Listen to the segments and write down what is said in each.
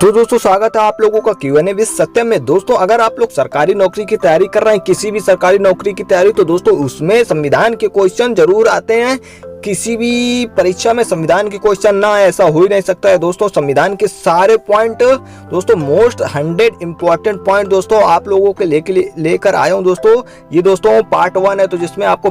तो दोस्तों स्वागत है आप लोगों का Q&A विद सत्यम में। दोस्तों अगर आप लोग सरकारी नौकरी की तैयारी कर रहे हैं, किसी भी सरकारी नौकरी की तैयारी, तो दोस्तों उसमें संविधान के क्वेश्चन जरूर आते हैं। किसी भी परीक्षा में संविधान के क्वेश्चन ना आए ऐसा हो ही नहीं सकता है। दोस्तों संविधान के सारे पॉइंट दोस्तों मोस्ट 100 इंपॉर्टेंट पॉइंट दोस्तों आप लोगों के लेकर आया हूँ। दोस्तों ये दोस्तों पार्ट 1 है, तो जिसमें आपको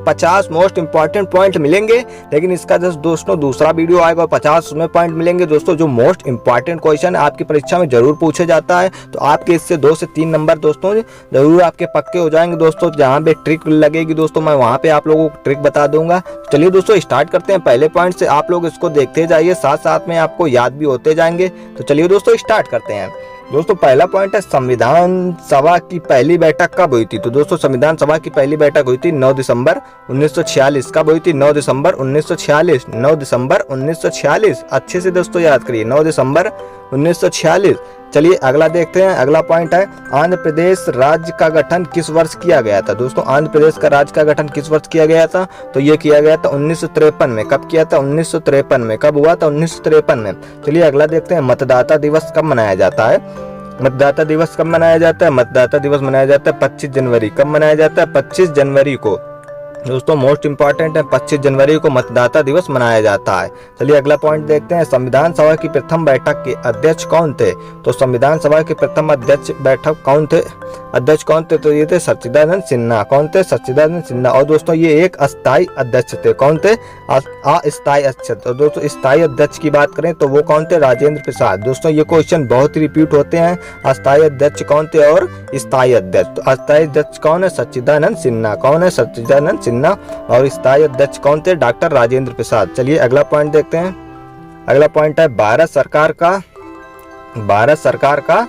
50 मोस्ट इंपॉर्टेंट पॉइंट मिलेंगे। लेकिन इसका दोस्तों दूसरा वीडियो आएगा, 50 उसमें पॉइंट मिलेंगे दोस्तों जो मोस्ट इंपॉर्टेंट क्वेश्चन आपकी परीक्षा में जरूर पूछे जाता है। तो आपके इससे 2 से 3 नंबर दोस्तों जरूर आपके पक्के हो जाएंगे। दोस्तों जहाँ पे ट्रिक लगेगी दोस्तों मैं वहाँ पे आप लोगों को ट्रिक बता दूंगा। चलिए दोस्तों स्टार्ट करते हैं। पहले पॉइंट से आप लोग इसको देखते जाइए, साथ साथ में आपको याद भी होते जाएंगे। तो चलिए दोस्तों स्टार्ट करते हैं। दोस्तों पहला पॉइंट है संविधान सभा की पहली बैठक कब हुई थी। तो दोस्तों संविधान सभा की पहली बैठक हुई थी 9 दिसंबर 1946। कब हुई थी? 9 दिसंबर 1946। 9 दिसंबर 1946 अच्छे से दोस्तों याद करिए, 9 दिसंबर 1946। चलिए अगला देखते हैं। अगला पॉइंट है आंध्र प्रदेश राज्य का गठन किस वर्ष किया गया था। दोस्तों आंध्र प्रदेश का राज्य का गठन किस वर्ष किया गया था? तो ये किया गया था 1953 में। कब किया था? 1953 में। कब हुआ था? 1953 में। चलिए अगला देखते हैं मतदाता दिवस कब मनाया जाता है। मतदाता दिवस कब मनाया जाता है? मतदाता दिवस मनाया जाता है 25 जनवरी। कब मनाया जाता है? 25 जनवरी को। दोस्तों मोस्ट इंपॉर्टेंट है, 25 जनवरी को मतदाता दिवस मनाया जाता है। चलिए अगला पॉइंट देखते हैं। संविधान सभा की प्रथम बैठक के अध्यक्ष कौन थे। तो संविधान सभा के प्रथम अध्यक्ष कौन थे? तो ये थे सच्चिदानंद सिन्हा। कौन थे? सच्चिदानंद सिन्हा। और दोस्तों ये एक अस्थायी अध्यक्ष थे। कौन थे? अस्थायी अध्यक्ष। तो दोस्तों स्थायी अध्यक्ष की बात करें तो वो कौन थे? राजेंद्र प्रसाद। दोस्तों ये क्वेश्चन बहुत ही रिपीट होते हैं। अस्थायी अध्यक्ष कौन थे और स्थायी अध्यक्ष। तो अस्थायी अध्यक्ष कौन है? सच्चिदानंद सिन्हा। कौन है? सच्चिदानंद सिन्हा। और स्थायी अध्यक्ष कौन थे? डॉक्टर राजेंद्र प्रसाद। चलिए अगला पॉइंट देखते हैं। अगला पॉइंट है भारत सरकार का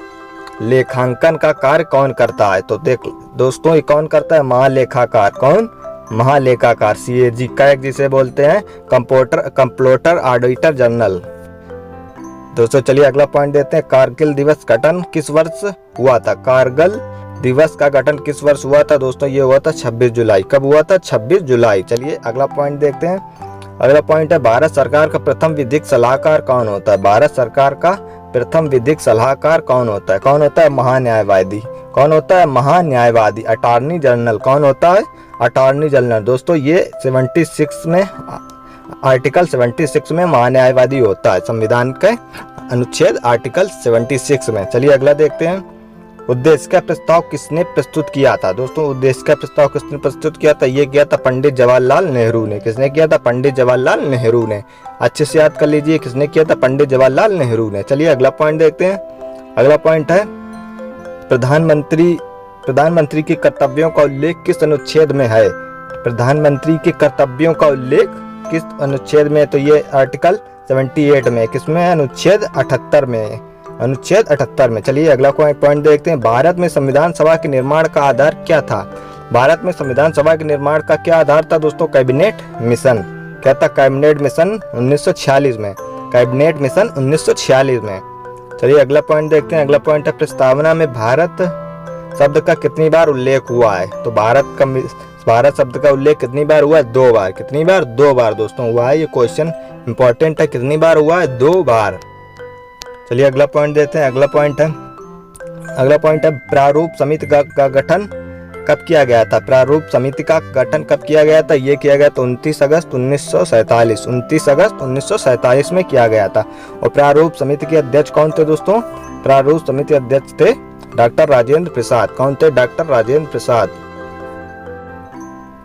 लेखांकन का कार्य कौन करता है। तो देख दोस्तों ये कौन करता है? महालेखाकार। कौन? महालेखाकार, CAG का जिसे बोलते हैं कंप्यूटर ऑडिटर जनरल। दोस्तों चलिए अगला पॉइंट देते हैं। कारगिल दिवस गठन किस वर्ष हुआ था। कारगिल दिवस का गठन किस वर्ष हुआ था। दोस्तों ये हुआ था 26 जुलाई। कब हुआ था? 26 जुलाई। चलिए अगला पॉइंट देखते हैं। अगला पॉइंट है भारत सरकार का प्रथम विधिक सलाहकार कौन होता है। भारत सरकार का प्रथम विधिक सलाहकार कौन होता है? कौन होता है? महान्यायवादी। कौन होता है? महान्यायवादी, अटॉर्नी जनरल। कौन होता है? Attorney general. दोस्तों ये 76 में आर्टिकल 76 में महान्यायवादी होता है, संविधान के अनुच्छेद आर्टिकल 76 में। चलिए अगला देखते हैं। उद्देश्य का प्रस्ताव किसने प्रस्तुत किया था। दोस्तों उद्देश्य का प्रस्ताव किसने प्रस्तुत किया था? ये किया था पंडित जवाहरलाल नेहरू ने। किसने किया था? पंडित जवाहरलाल नेहरू ने। अच्छे से याद कर लीजिए किसने किया था? पंडित जवाहरलाल नेहरू ने। चलिए अगला पॉइंट देखते हैं। अगला पॉइंट है प्रधानमंत्री के कर्तव्यों का उल्लेख किस अनुच्छेद में है। प्रधानमंत्री के कर्तव्यों का उल्लेख किस अनुच्छेद में? तो ये आर्टिकल 78 में। किसमें है? अनुच्छेद 78 में। अनुच्छेद 78 में। चलिए अगला पॉइंट देखते हैं। भारत में संविधान सभा के निर्माण का आधार क्या था। भारत में संविधान सभा के निर्माण का क्या आधार था? दोस्तों कैबिनेट मिशन। क्या था? कैबिनेट मिशन 1946 में। कैबिनेट मिशन 1946 में। चलिए अगला पॉइंट देखते हैं। अगला पॉइंट है प्रस्तावना में भारत शब्द का कितनी बार उल्लेख हुआ है। तो भारत शब्द का उल्लेख कितनी बार हुआ है? 2 बार। कितनी बार? 2 बार दोस्तों हुआ है। ये क्वेश्चन इंपॉर्टेंट है। कितनी बार हुआ है? 2 बार। चलिए अगला पॉइंट देते हैं। अगला पॉइंट है प्रारूप समिति का गठन कब किया गया था। प्रारूप समिति का गठन कब किया गया था? ये किया गया था 29 अगस्त 1947। 29 अगस्त 1947 में किया गया था। और प्रारूप समिति के अध्यक्ष कौन थे दोस्तों? प्रारूप समिति अध्यक्ष थे डॉक्टर राजेंद्र प्रसाद। कौन थे? डॉक्टर राजेंद्र प्रसाद।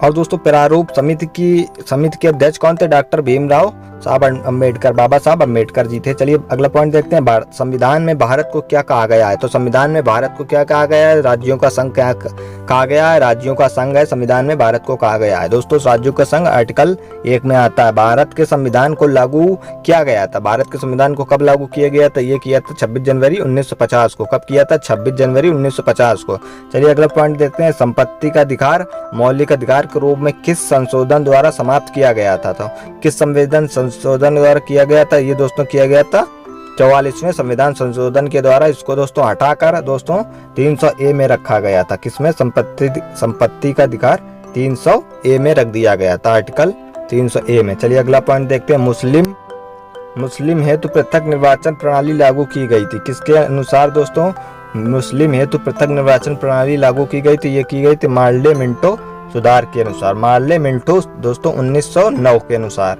और दोस्तों प्रारूप समिति के अध्यक्ष कौन थे? डॉक्टर भीमराव साहब अम्बेडकर, बाबा साहब अम्बेडकर जी थे। चलिए अगला पॉइंट देखते हैं। संविधान में भारत को क्या कहा गया है। तो संविधान में भारत को क्या कहा गया है? राज्यों का संघ क्या कहा गया है? राज्यों का संघ है संविधान में भारत को कहा गया है। दोस्तों राज्यों का संघ आर्टिकल 1 में आता है। भारत के संविधान को लागू किया गया था। भारत के संविधान को कब लागू किया गया था? ये किया था 26 जनवरी 1950 को। कब किया था? 26 जनवरी 1950 को। चलिए अगला पॉइंट देखते हैं। संपत्ति का अधिकार मौलिक अधिकार के रूप में किस संशोधन द्वारा समाप्त किया गया था। तो किस संशोधन द्वारा किया गया था? ये दोस्तों किया गया था 44वें संविधान संशोधन के द्वारा। इसको दोस्तों हटाकर दोस्तों 300A में रखा गया था। किसमें? संपत्ति का अधिकार 300A में रख दिया गया था, आर्टिकल 300A में। चलिए अगला पॉइंट देखते हैं। मुस्लिम हेतु पृथक निर्वाचन प्रणाली लागू की गई थी? किसके अनुसार दोस्तों मुस्लिम हेतु पृथक निर्वाचन प्रणाली लागू की गई थी? ये की गई थी मार्ले मिंटो सुधार के अनुसार। मार्ले मिंटो दोस्तों 1909 के अनुसार।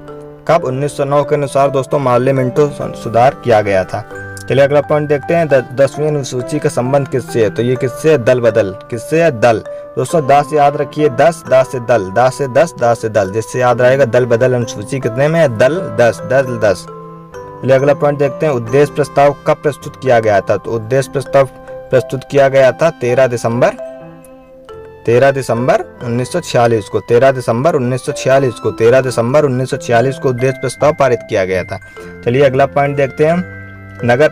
कब? 1909 के अनुसार दोस्तों मार्ले मिंटो सुधार किया गया था। चलिए अगला पॉइंट देखते हैं। 10वीं अनुसूची का संबंध किससे है? तो ये किससे है? दल बदल। किससे है? दल। दोस्तों दा से याद रखिए 10, दा से दल, दा से 10, दा से दल, जिससे याद रहेगा दल बदल अनुसूची कितने में है? दल 10, दल 10। चलिए अगला पॉइंट देखते हैं। उद्देश्य प्रस्ताव कब प्रस्तुत किया गया था? तो उद्देश्य प्रस्ताव प्रस्तुत किया गया था 13 दिसंबर 1946 को। 13 दिसंबर 1946 को 13 दिसंबर 1946 को उद्देश्य प्रस्ताव पारित किया गया था। चलिए अगला पॉइंट देखते हैं। नगर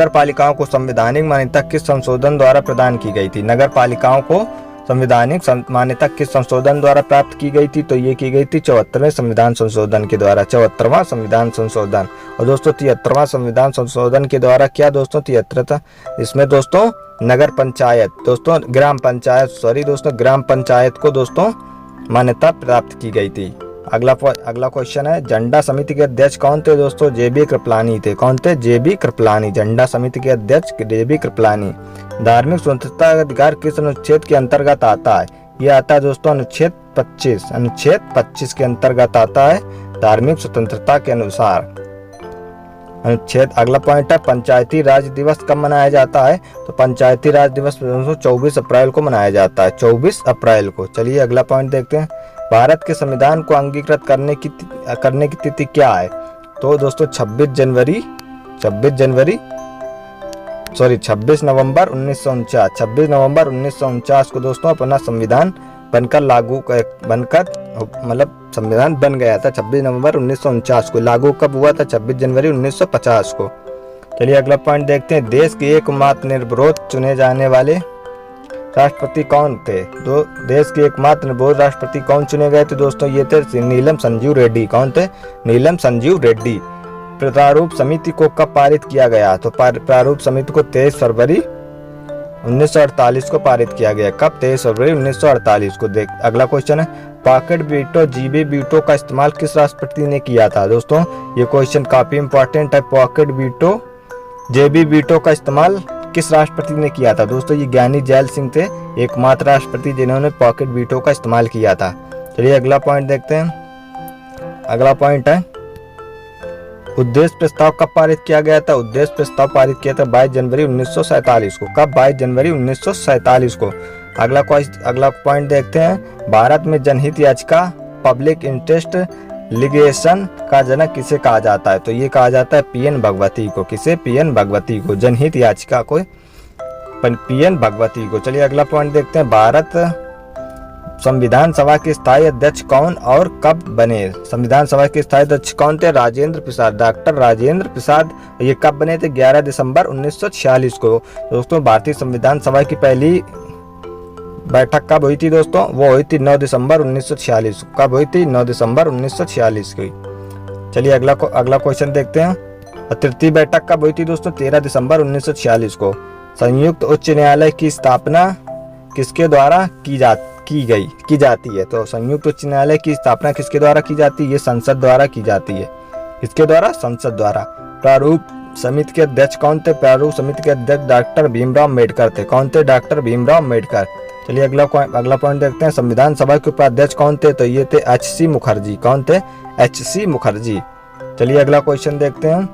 पालिकाओं को संवैधानिक मान्यता किस संशोधन द्वारा प्रदान की गई थी? नगर पालिकाओं को संवैधानिक मान्यता किस संशोधन द्वारा प्राप्त की गई थी? तो ये की गई थी 74वें संविधान संशोधन के द्वारा। 74वां संविधान संशोधन। और दोस्तों 73वां संविधान संशोधन के द्वारा क्या दोस्तों 73 था? इसमें दोस्तों नगर पंचायत दोस्तों ग्राम पंचायत को दोस्तों मान्यता प्राप्त की गई थी। अगला क्वेश्चन है। झंडा समिति के अध्यक्ष कौन थे दोस्तों? जेबी कृपलानी थे। कौन थे? जेबी कृपलानी। झंडा समिति के अध्यक्ष जेबी कृपलानी। धार्मिक स्वतंत्रता का अधिकार किस अनुच्छेद के अंतर्गत आता है? ये आता है दोस्तों अनुच्छेद 25। अनुच्छेद 25 के अंतर्गत आता है धार्मिक स्वतंत्रता के अनुसार अनुच्छेद। अगला पॉइंट है। पंचायती राज दिवस कब मनाया जाता है? तो पंचायती राज दिवस 24 अप्रैल को मनाया जाता है। 24 अप्रैल को। चलिए अगला पॉइंट देखते हैं। भारत के संविधान को अंगीकृत करने की तिथि क्या है? तो दोस्तों 26 नवंबर 1949। 26 नवंबर 1949 को दोस्तों अपना संविधान संविधान बन गया था। 26 नवंबर 1949 को। लागू कब हुआ था? 26 जनवरी 1950 को। चलिए अगला पॉइंट देखते हैं। देश के एकमात्र निर्विरोध चुने जाने वाले राष्ट्रपति कौन थे? तो देश के एकमात्र निर्विरोध राष्ट्रपति कौन चुने गए थे दोस्तों? ये थे नीलम संजीव रेड्डी। कौन थे? नीलम संजीव रेड्डी। प्रारूप समिति को कब पारित किया गया? तो प्रारूप समिति को 23 फरवरी 1948 को पारित किया गया। कब? 23 फरवरी 1948 को। अगला क्वेश्चन है। पॉकेट वीटो जीबी वीटो का इस्तेमाल किस राष्ट्रपति ने किया था? दोस्तों ये क्वेश्चन काफी इंपॉर्टेंट है। पॉकेट वीटो जेबी वीटो का इस्तेमाल किस राष्ट्रपति ने किया था? दोस्तों ये ज्ञानी जैल सिंह थे, एकमात्र राष्ट्रपति जिन्होंने पॉकेट वीटो का इस्तेमाल किया था। चलिए अगला पॉइंट देखते हैं। अगला पॉइंट है। उद्देश्य प्रस्ताव कब पारित किया गया था? उद्देश्य प्रस्ताव पारित किया था 22 जनवरी 1947 को। कब? 22 जनवरी 1947 को। अगला पॉइंट देखते हैं। भारत में जनहित याचिका पब्लिक इंटरेस्ट लिटिगेशन का जनक किसे कहा जाता है? तो ये कहा जाता है पीएन भगवती को। किसे? पीएन भगवती को। जनहित याचिका को पीएन भगवती को। चलिए अगला पॉइंट देखते हैं। भारत संविधान सभा के स्थायी अध्यक्ष कौन और कब बने? संविधान सभा के स्थायी अध्यक्ष कौन थे? राजेंद्र प्रसाद। डॉक्टर राजेंद्र प्रसाद। ये कब बने थे? 11 दिसंबर 1946 को। दोस्तों भारतीय संविधान सभा की पहली बैठक कब हुई थी दोस्तों? वो हुई थी 9 दिसंबर 1946। कब हुई थी? 9 दिसंबर 1946 की। चलिए अगला क्वेश्चन देखते हैं। तृतीय बैठक कब हुई थी दोस्तों? 13 दिसंबर 1946 को। संयुक्त उच्च न्यायालय की स्थापना किसके द्वारा की जाती है? तो संयुक्त उच्च न्यायालय की स्थापना किसके द्वारा की जाती है? ये संसद द्वारा की जाती है। किसके द्वारा? संसद द्वारा। प्रारूप समिति के अध्यक्ष कौन थे? प्रारूप समिति के अध्यक्ष डॉक्टर भीमराव अम्बेडकर थे। कौन थे? डॉक्टर भीमराव अम्बेडकर। चलिए अगला पॉइंट देखते हैं। संविधान सभा के उपाध्यक्ष कौन थे? तो ये थे एच.सी. मुखर्जी। कौन थे? एच.सी. मुखर्जी। चलिए अगला क्वेश्चन देखते हैं।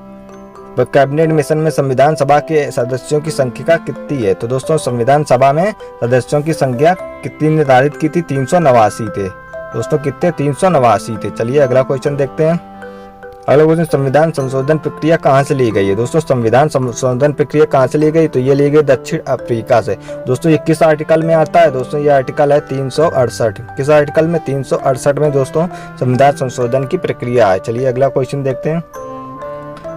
कैबिनेट मिशन में संविधान सभा के सदस्यों की संख्या कितनी है? तो दोस्तों संविधान सभा में सदस्यों की संख्या कितनी निर्धारित की थी? 389 थे। दोस्तों कितने? 389 थे। चलिए अगला क्वेश्चन देखते हैं। अगला क्वेश्चन। संविधान संशोधन प्रक्रिया कहाँ से ली गई है? दोस्तों संविधान संशोधन प्रक्रिया कहाँ से ली गई? तो ये ली गई दक्षिण अफ्रीका से। दोस्तों ये किस आर्टिकल में आता है? दोस्तों ये आर्टिकल है 368। किस आर्टिकल में? 368 में दोस्तों संविधान संशोधन की प्रक्रिया है। चलिए अगला क्वेश्चन देखते हैं।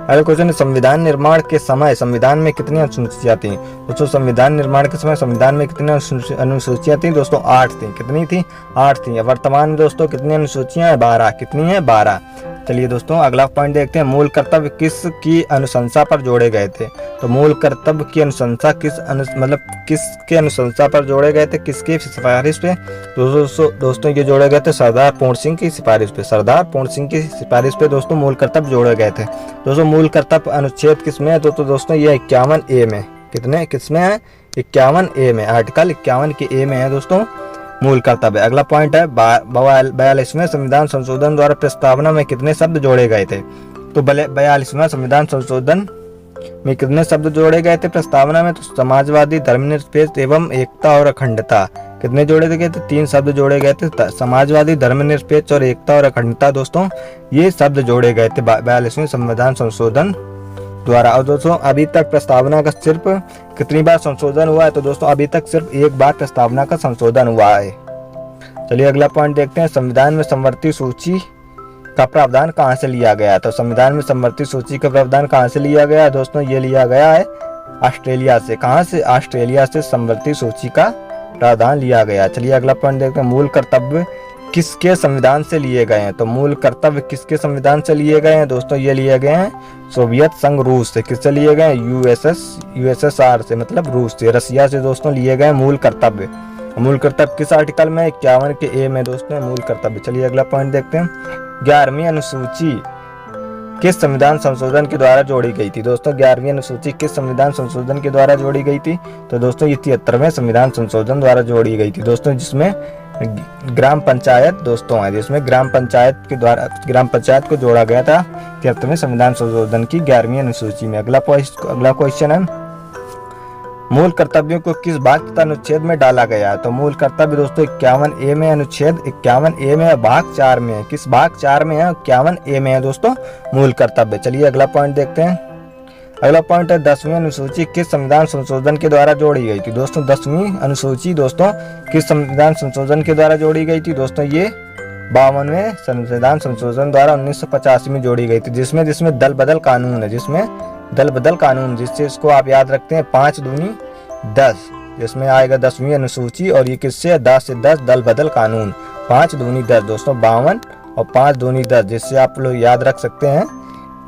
अगला क्वेश्चन है। संविधान निर्माण के समय संविधान में कितनी अनुसूचियां थी? दोस्तों संविधान निर्माण के समय संविधान में कितनी अनुसूचियां थी? दोस्तों 8 थी। कितनी थी? 8 थी। वर्तमान में दोस्तों कितनी अनुसूचियां हैं? 12। कितनी है? 12। चलिए दोस्तों अगला पॉइंट देखते हैं, मूल कर्तव्य किसकी अनुशंसा पर जोड़े गए थे। तो मूल कर्तव्य की अनुशंसा किसके अनुशंसा पर जोड़े गए थे, किसकी सिफारिश पे। दोस्तों ये जोड़े गए थे सरदार पूर्ण सिंह की सिफारिश पे। सरदार पूर्ण सिंह की सिफारिश पे दोस्तों मूल कर्तव्य जोड़े गए थे। दोस्तों मूल कर्तव्य अनुच्छेद किसमें है, तो दोस्तों ये 51A में, किसमें है, 51A में, आर्टिकल 51 के A में है दोस्तों मूल कर्तव्य। अगला पॉइंट है 42वें संविधान संशोधन द्वारा प्रस्तावना में कितने शब्द जोड़े गए थे। तो 42वें संविधान संशोधन में कितने शब्द जोड़े गए थे प्रस्तावना में, तो समाजवादी, धर्मनिरपेक्ष एवं एकता और अखंडता। कितने जोड़े गए थे, 3 शब्द जोड़े गए थे, समाजवादी, धर्मनिरपेक्ष और एकता और अखंडता। दोस्तों ये शब्द जोड़े गए थे 42वें संविधान संशोधन द्वारा। और दोस्तों अभी तक प्रस्तावना का सिर्फ कितनी बार संशोधन हुआ है, तो दोस्तों अभी तक सिर्फ 1 बार प्रस्तावना का संशोधन हुआ है। चलिए अगला पॉइंट देखते हैं, संविधान में समवर्ती सूची का प्रावधान कहाँ से लिया गया। तो संविधान में समवर्ती सूची का प्रावधान कहाँ से लिया गया है, दोस्तों ये लिया गया है ऑस्ट्रेलिया से। कहाँ से, ऑस्ट्रेलिया से समवर्ती सूची का प्रावधान लिया गया। चलिए अगला पॉइंट देखते हैं, मूल कर्तव्य किसके संविधान से लिए गए हैं। तो मूल कर्तव्य किसके संविधान से लिए गए हैं, दोस्तों ये लिए गए हैं सोवियत संघ रूस से। किससे लिए गए, यूएसएसआर से, मतलब रूस से, रसिया से दोस्तों लिए गए मूल कर्तव्य। मूल कर्तव्य किस आर्टिकल में, 51 के A में दोस्तों मूल कर्तव्य। चलिए अगला पॉइंट देखते हैं, 11वीं अनुसूची किस संविधान संशोधन के द्वारा जोड़ी गई थी। दोस्तों 11वीं अनुसूची किस संविधान संशोधन के द्वारा जोड़ी गई थी, तो दोस्तों ये 73वें संविधान संशोधन द्वारा जोड़ी गई थी दोस्तों, जिसमें ग्राम पंचायत दोस्तों है, जिसमें ग्राम पंचायत को जोड़ा गया था 73वें संविधान संशोधन की 11वीं अनुसूची में। अगला क्वेश्चन है, मूल कर्तव्यों को किस भाग तथा अनुच्छेद में डाला गया है। तो मूल कर्तव्य दोस्तों 51A में, अनुच्छेद 51A में, भाग 4 में है। किस भाग 4 में है, 51A में है दोस्तों मूल कर्तव्य। चलिए अगला पॉइंट देखते हैं, अगला पॉइंट है 10वीं अनुसूची किस संविधान संशोधन के द्वारा जोड़ी गई थी। दोस्तों 10वीं अनुसूची दोस्तों किस संविधान संशोधन के द्वारा जोड़ी गई थी, दोस्तों ये 52वें संविधान संशोधन द्वारा 1985 में जोड़ी गई थी, जिसमें दल बदल कानून है, जिससे इसको आप याद रखते हैं 5 दूनी 10, जिसमें आएगा 10वीं अनुसूची, और ये किससे 10 से 10 दल बदल कानून, 5 दूनी 10 दोस्तों 52 और 5 दूनी 10, जिससे आप लोग याद रख सकते हैं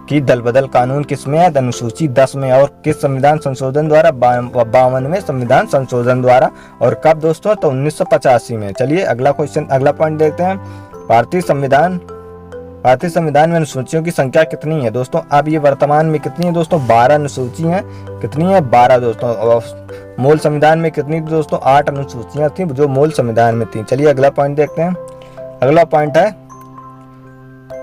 कि दल बदल कानून किसमें है, अनुसूची 10 में। और किस संविधान संशोधन द्वारा, 52वें संविधान संशोधन द्वारा, और कब दोस्तों, तो 1985 में। चलिए अगला पॉइंट देखते हैं, भारतीय संविधान में अनुसूचियों की संख्या कितनी है। दोस्तों अब ये वर्तमान में कितनी है दोस्तों, 12 अनुसूची हैं। कितनी है, 12 दोस्तों। और मूल संविधान में कितनी थी दोस्तों, 8 अनुसूचियां थी जो मूल संविधान में थी। चलिए अगला पॉइंट देखते हैं, अगला पॉइंट है,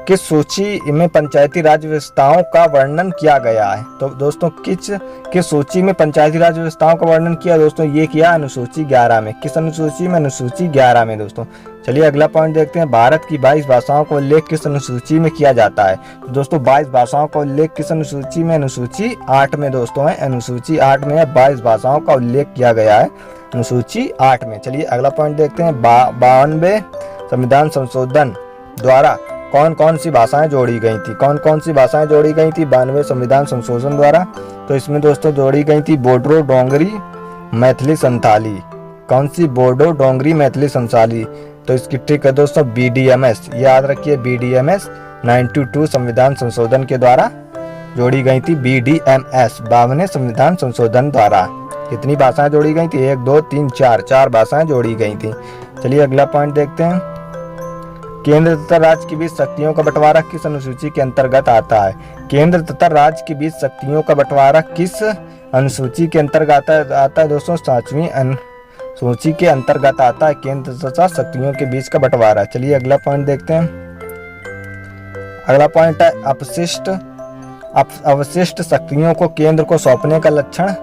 किस सूची में पंचायती राज व्यवस्थाओं का वर्णन किया गया है। तो दोस्तों किस सूची में पंचायती राज व्यवस्थाओं का वर्णन किया, दोस्तों ये किया अनुसूची 11 में। किस अनुसूची में, अनुसूची 11 में दोस्तों। चलिए अगला पॉइंट देखते हैं, भारत की 22 भाषाओं का उल्लेख किस अनुसूची में किया जाता है। तो दोस्तों 22 भाषाओं का उल्लेख किस अनुसूची में, अनुसूची 8 में दोस्तों है, अनुसूची 8 में है, 22 भाषाओं का उल्लेख किया गया है अनुसूची 8 में। चलिए अगला पॉइंट देखते हैं, 52वें संविधान संशोधन द्वारा कौन कौन सी भाषाएं जोड़ी गई थी। 92वें संविधान संशोधन द्वारा, तो इसमें दोस्तों जोड़ी गई थी बोडो, डोंगरी, मैथिली, संथाली। कौन सी, बोडो, डोंगरी, मैथिली, संथाली। तो इसकी ट्रिक है दोस्तों BDMS, याद रखिए BDMS 92 संविधान संशोधन के द्वारा जोड़ी गई थी। BDMS 52वें संविधान संशोधन द्वारा कितनी भाषाएं जोड़ी गई थी, 1 2 3 4 भाषाएं जोड़ी गई थी। चलिए अगला पॉइंट देखते हैं, केंद्र तथा राज्य के बीच शक्तियों का बंटवारा किस अनुसूची के अंतर्गत आता है। केंद्र तथा राज्य के बीच शक्तियों का बंटवारा किस अनुसूची के अंतर्गत आता है दोस्तों, 7वीं अनुसूची के अंतर्गत आता है केंद्र तथा शक्तियों के बीच का बंटवारा। चलिए अगला पॉइंट देखते हैं, अगला पॉइंट है अवशिष्ट शक्तियों को केंद्र को सौंपने का लक्षण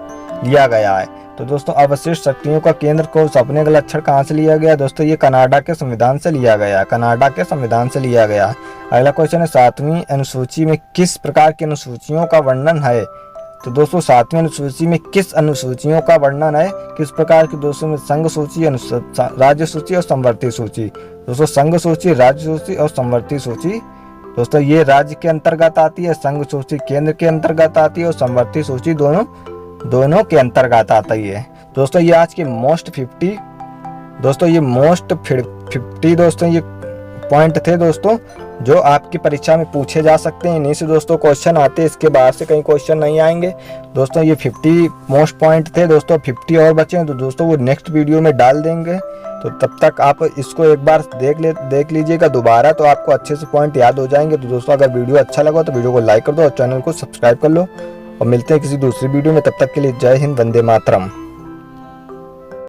लिया गया है। तो दोस्तों अवशिष्ट शक्तियों का केंद्र को सौंपने का लक्षण कहाँ से लिया गया दोस्तों, ये कनाडा के संविधान से लिया गया, अगला क्वेश्चन है, 7वीं अनुसूची में किस प्रकार की अनुसूचियों का वर्णन है। तो दोस्तों 7वीं अनुसूची में किस अनुसूचियों का वर्णन है, किस प्रकार की दोस्तों में संघ सूची, राज्य सूची और समवर्ती सूची। दोस्तों संघ सूची, राज्य सूची और समवर्ती सूची दोस्तों ये राज्य के अंतर्गत आती है, संघ सूची केंद्र के अंतर्गत आती है और समवर्ती सूची दोनों के अंतर्गत आता ही है। दोस्तों ये आज के मोस्ट 50 दोस्तों ये पॉइंट थे दोस्तों जो आपकी परीक्षा में पूछे जा सकते हैं। इन्हीं से दोस्तों क्वेश्चन आते हैं, इसके बाहर से कहीं क्वेश्चन नहीं आएंगे दोस्तों। ये 50 मोस्ट पॉइंट थे दोस्तों, 50 और बचे हैं तो दोस्तों वो नेक्स्ट वीडियो में डाल देंगे। तो तब तक आप इसको एक बार देख लीजिएगा दोबारा, तो आपको अच्छे से पॉइंट याद हो जाएंगे। तो दोस्तों अगर वीडियो अच्छा लगा तो वीडियो को लाइक कर दो और चैनल को सब्सक्राइब कर लो, और मिलते हैं किसी दूसरी वीडियो में। तब तक के लिए जय हिंद, वंदे मातरम।